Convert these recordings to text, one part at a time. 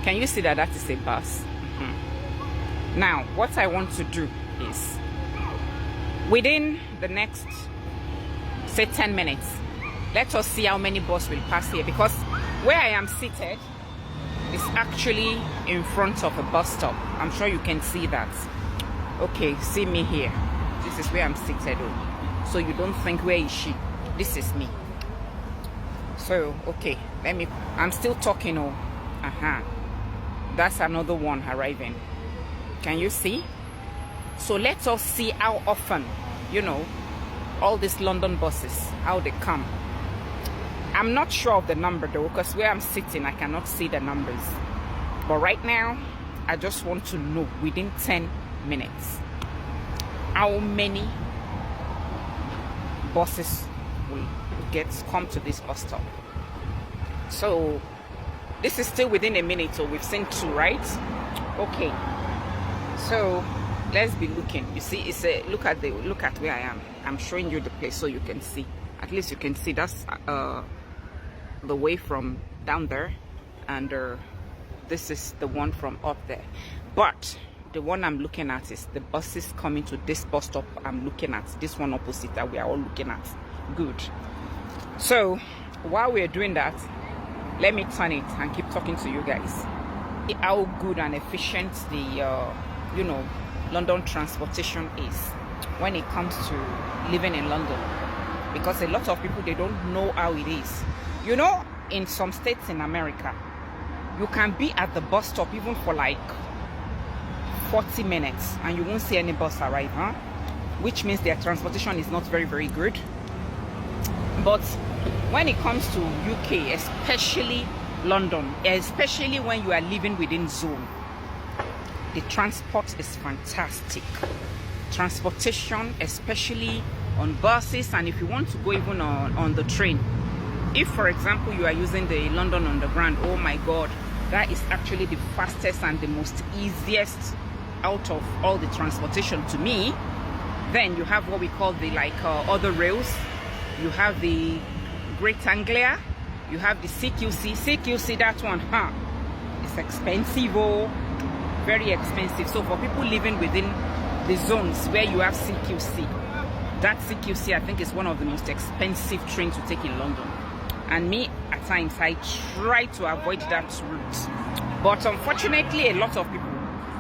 Can you see that that is a bus? Now, what I want to do is, within the next, say 10 minutes, let us see how many buses will pass here, because where I am seated is actually in front of a bus stop. I'm sure you can see that. Okay, see me here. This is where I'm seated. So you don't think, where is she? This is me. So, okay, I'm still talking. That's another one arriving. Can you see? So let us see how often, all these London buses, how they come. I'm not sure of the number though, because where I'm sitting, I cannot see the numbers. But right now, I just want to know within 10 minutes, how many buses will come to this bus stop. So this is still within a minute, so we've seen 2, right? Okay. So let's be looking. You see, it's a look at where I am. I'm showing you the place so you can see. At least you can see that's the way from down there, and this is the one from up there. But the one I'm looking at is the buses coming to this bus stop. I'm looking at this one opposite that we are all looking at. Good. So while we're doing that, let me turn it and keep talking to you guys. How good and efficient the London transportation is when it comes to living in London, because a lot of people, they don't know how it is. In some states in America, you can be at the bus stop even for like 40 minutes and you won't see any bus arrive, which means their transportation is not very, very good. But when it comes to UK, especially London, especially when you are living within zone, the transport is fantastic. Transportation, especially on buses, and if you want to go even on the train. If, for example, you are using the London Underground, oh my God, that is actually the fastest and the most easiest out of all the transportation to me. Then you have what we call the other rails. You have the Great Anglia. You have the CQC. CQC, that one, it's expensive, very expensive. So for people living within the zones where you have CQC, that CQC, I think, is one of the most expensive trains to take in London. And me, at times, I try to avoid that route. But unfortunately, a lot of people,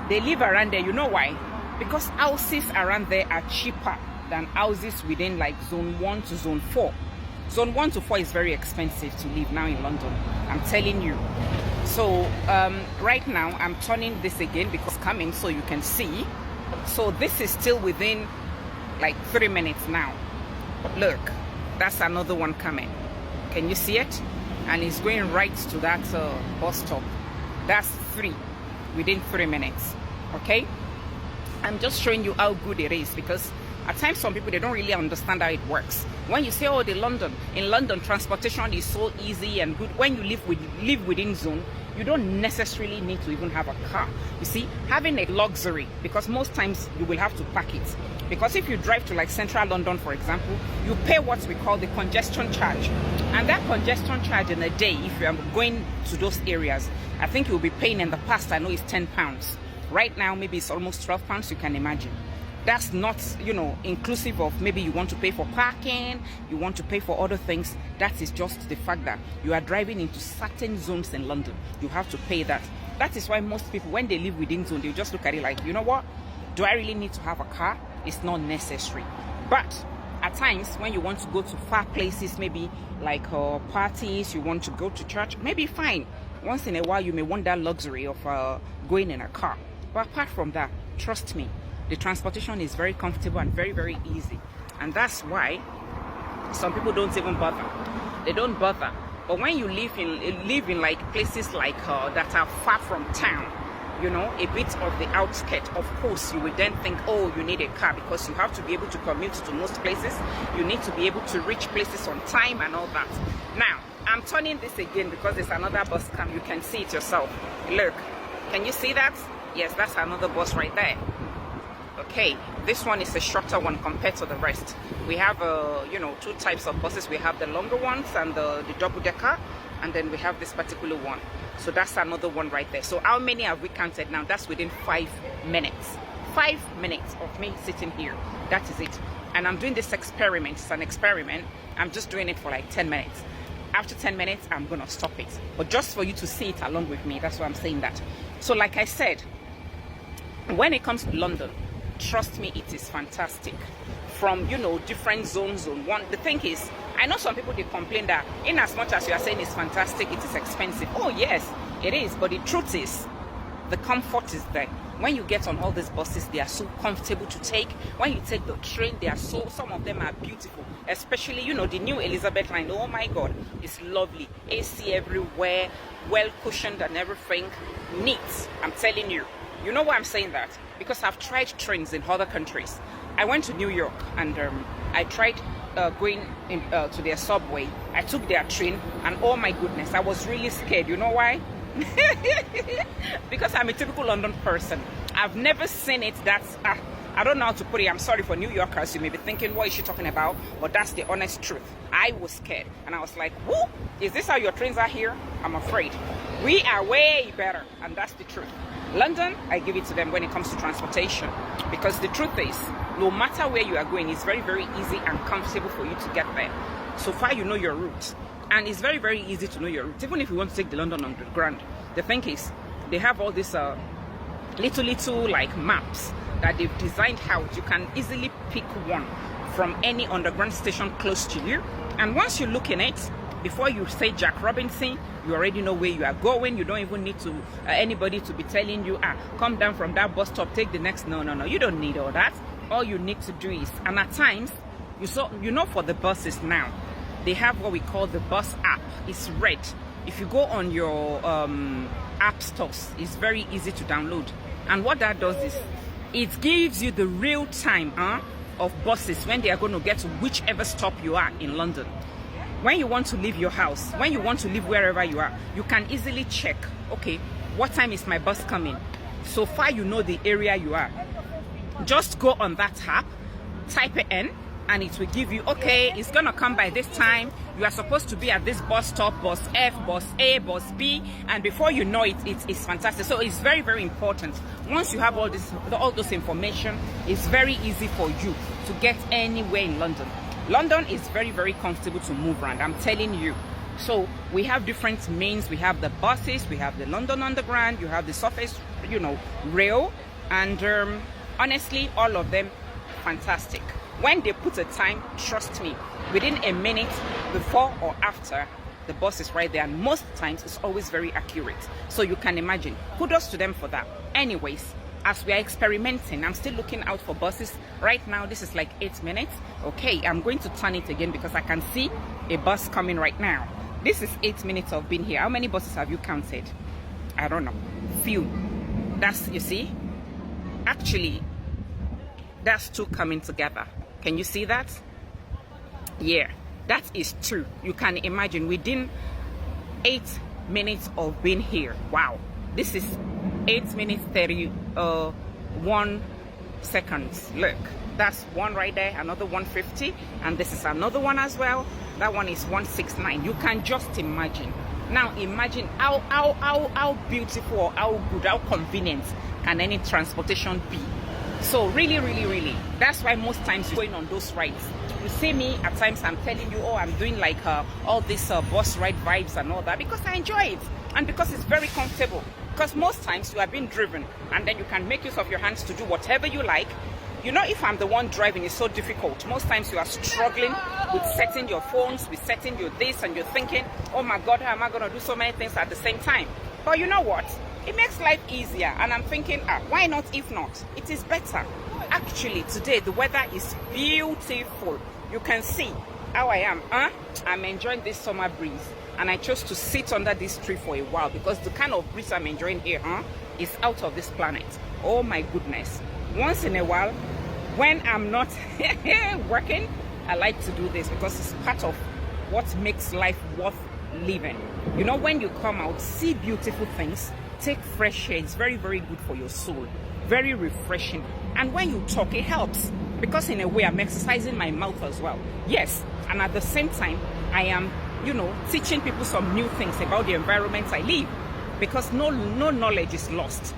they live around there. You know why? Because houses around there are cheaper than houses within like zone 1 to zone 4. Zone 1 to 4 is very expensive to live now in London. I'm telling you. So right now, I'm turning this again because it's coming so you can see. So this is still within like 3 minutes now. Look, that's another one coming. Can you see it? And it's going right to that bus stop. That's 3 within 3 minutes. Okay, I'm just showing you how good it is, because at times some people, they don't really understand how it works. When you say, oh, in London transportation is so easy and good, when you live within zone, you don't necessarily need to even have a car. You see, having a luxury, because most times you will have to park it. Because if you drive to like central London, for example, you pay what we call the congestion charge. And that congestion charge in a day, if you are going to those areas, I think you'll be paying, in the past, I know it's £10. Right now, maybe it's almost £12, you can imagine. That's not, inclusive of maybe you want to pay for parking, you want to pay for other things. That is just the fact that you are driving into certain zones in London. You have to pay that. That is why most people, when they live within zone, they just look at it like, you know what? Do I really need to have a car? It's not necessary. But at times, when you want to go to far places, maybe like parties, you want to go to church, maybe fine. Once in a while, you may want that luxury of going in a car. But apart from that, trust me, the transportation is very comfortable and very, very easy. And that's why some people don't even bother. They don't bother. But when you live in like places like that are far from town, a bit of the outskirts, of course, you will then think, oh, you need a car, because you have to be able to commute to most places. You need to be able to reach places on time and all that. Now, I'm turning this again because there's another bus come. You can see it yourself. Look, can you see that? Yes, that's another bus right there. Okay, this one is a shorter one compared to the rest. We have, 2 types of buses. We have the longer ones and the double-decker, and then we have this particular one. So that's another one right there. So how many have we counted now? That's within 5 minutes. 5 minutes of me sitting here. That is it. And I'm doing this experiment. It's an experiment. I'm just doing it for like 10 minutes. After 10 minutes, I'm gonna stop it. But just for you to see it along with me, that's why I'm saying that. So like I said, when it comes to London, trust me, it is fantastic. From, you know, different zones, zone one. The thing is, I know some people, they complain that in as much as you are saying it's fantastic, it is expensive. Oh yes, it is. But the truth is, the comfort is there. When you get on all these buses, they are so comfortable to take. When you take the train, they are so, some of them are beautiful. Especially, you know, the new Elizabeth line. Oh my God, it's lovely. AC everywhere, well cushioned and everything. Neat, I'm telling you. You know why I'm saying that? Because I've tried trains in other countries. I went to New York and I tried going to their subway. I took their train and oh my goodness, I was really scared. You know why? Because I'm a typical London person. I've never seen it. That's I don't know how to put it. I'm sorry for New Yorkers. You may be thinking, what is she talking about? But that's the honest truth. I was scared and I was like, whoo, is this how your trains are here? I'm afraid. We are way better, and that's the truth. London, I give it to them when it comes to transportation, because the truth is, no matter where you are going, it's very, very easy and comfortable for you to get there. So far, you know your route. And it's very, very easy to know your route. Even if you want to take the London Underground, the thing is, they have all these little like maps that they've designed out. You can easily pick one from any underground station close to you. And once you look in it, before you say Jack Robinson, you already know where you are going. You don't even need to anybody to be telling you, come down from that bus stop, take the next. No. You don't need all that. All you need to do is, and at times, you know, for the buses now, they have what we call the bus app. It's red. If you go on your app stores, it's very easy to download. And what that does is, it gives you the real time of buses when they are going to get to whichever stop you are in London. When you want to leave your house, when you want to leave wherever you are, you can easily check, okay, what time is my bus coming? So far you know the area you are. Just go on that app, type it in, and it will give you, okay, it's gonna come by this time. You are supposed to be at this bus stop, bus F, bus A, bus B, and before you know it, it's fantastic. So it's very, very important. Once you have all those information, it's very easy for you to get anywhere in London. London is very, very comfortable to move around, I'm telling you. So we have different means. We have the buses, we have the London Underground, you have the surface, you know, rail, and honestly, all of them fantastic. When they put a time, trust me, within a minute, before or after, the bus is right there, and most times it's always very accurate. So you can imagine. Kudos to them for that. Anyways, as we are experimenting, I'm still looking out for buses. Right now, this is like 8 minutes. Okay, I'm going to turn it again because I can see a bus coming right now. This is 8 minutes of being here. How many buses have you counted? I don't know. Few. That's, you see? Actually, that's two coming together. Can you see that? Yeah, that is true. You can imagine within 8 minutes of being here. Wow. This is 8 minutes 31 seconds. Look, that's one right there, another 150, and this is another one as well. That one is 169. You can just imagine. Now imagine how beautiful, or how good, how convenient can any transportation be. So really, that's why most times you're going on those rides. You see me at times, I'm telling you, oh, I'm doing like all this bus ride vibes and all that, because I enjoy it and because it's very comfortable. Because most times you are being driven and then you can make use of your hands to do whatever you like. You know, if I'm the one driving, it's so difficult. Most times you are struggling with setting your phones, with setting your this, and you're thinking, oh my God, how am I going to do so many things at the same time? But you know what? It makes life easier. And I'm thinking, why not if not? It is better. Actually, today the weather is beautiful. You can see how I am. I'm enjoying this summer breeze. And I chose to sit under this tree for a while because the kind of breeze I'm enjoying here is out of this planet. Oh my goodness. Once in a while, when I'm not working, I like to do this because it's part of what makes life worth living. You know, when you come out, see beautiful things, take fresh air. It's very, very good for your soul. Very refreshing. And when you talk, it helps because in a way I'm exercising my mouth as well. Yes, and at the same time, I am you know, teaching people some new things about the environment I live, because no knowledge is lost,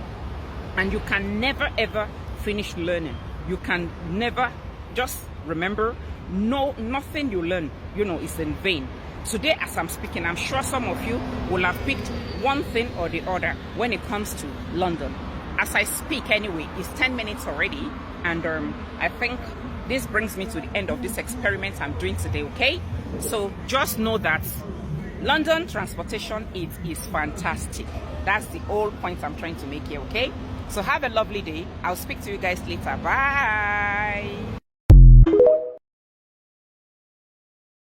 and you can never ever finish learning. You can never, just remember, nothing you learn, you know, is in vain. Today, as I'm speaking, I'm sure some of you will have picked one thing or the other when it comes to London. As I speak anyway, it's 10 minutes already, and I think this brings me to the end of this experiment I'm doing today, okay? So just know that London transportation is fantastic. That's the whole point I'm trying to make here, okay? So have a lovely day. I'll speak to you guys later. Bye.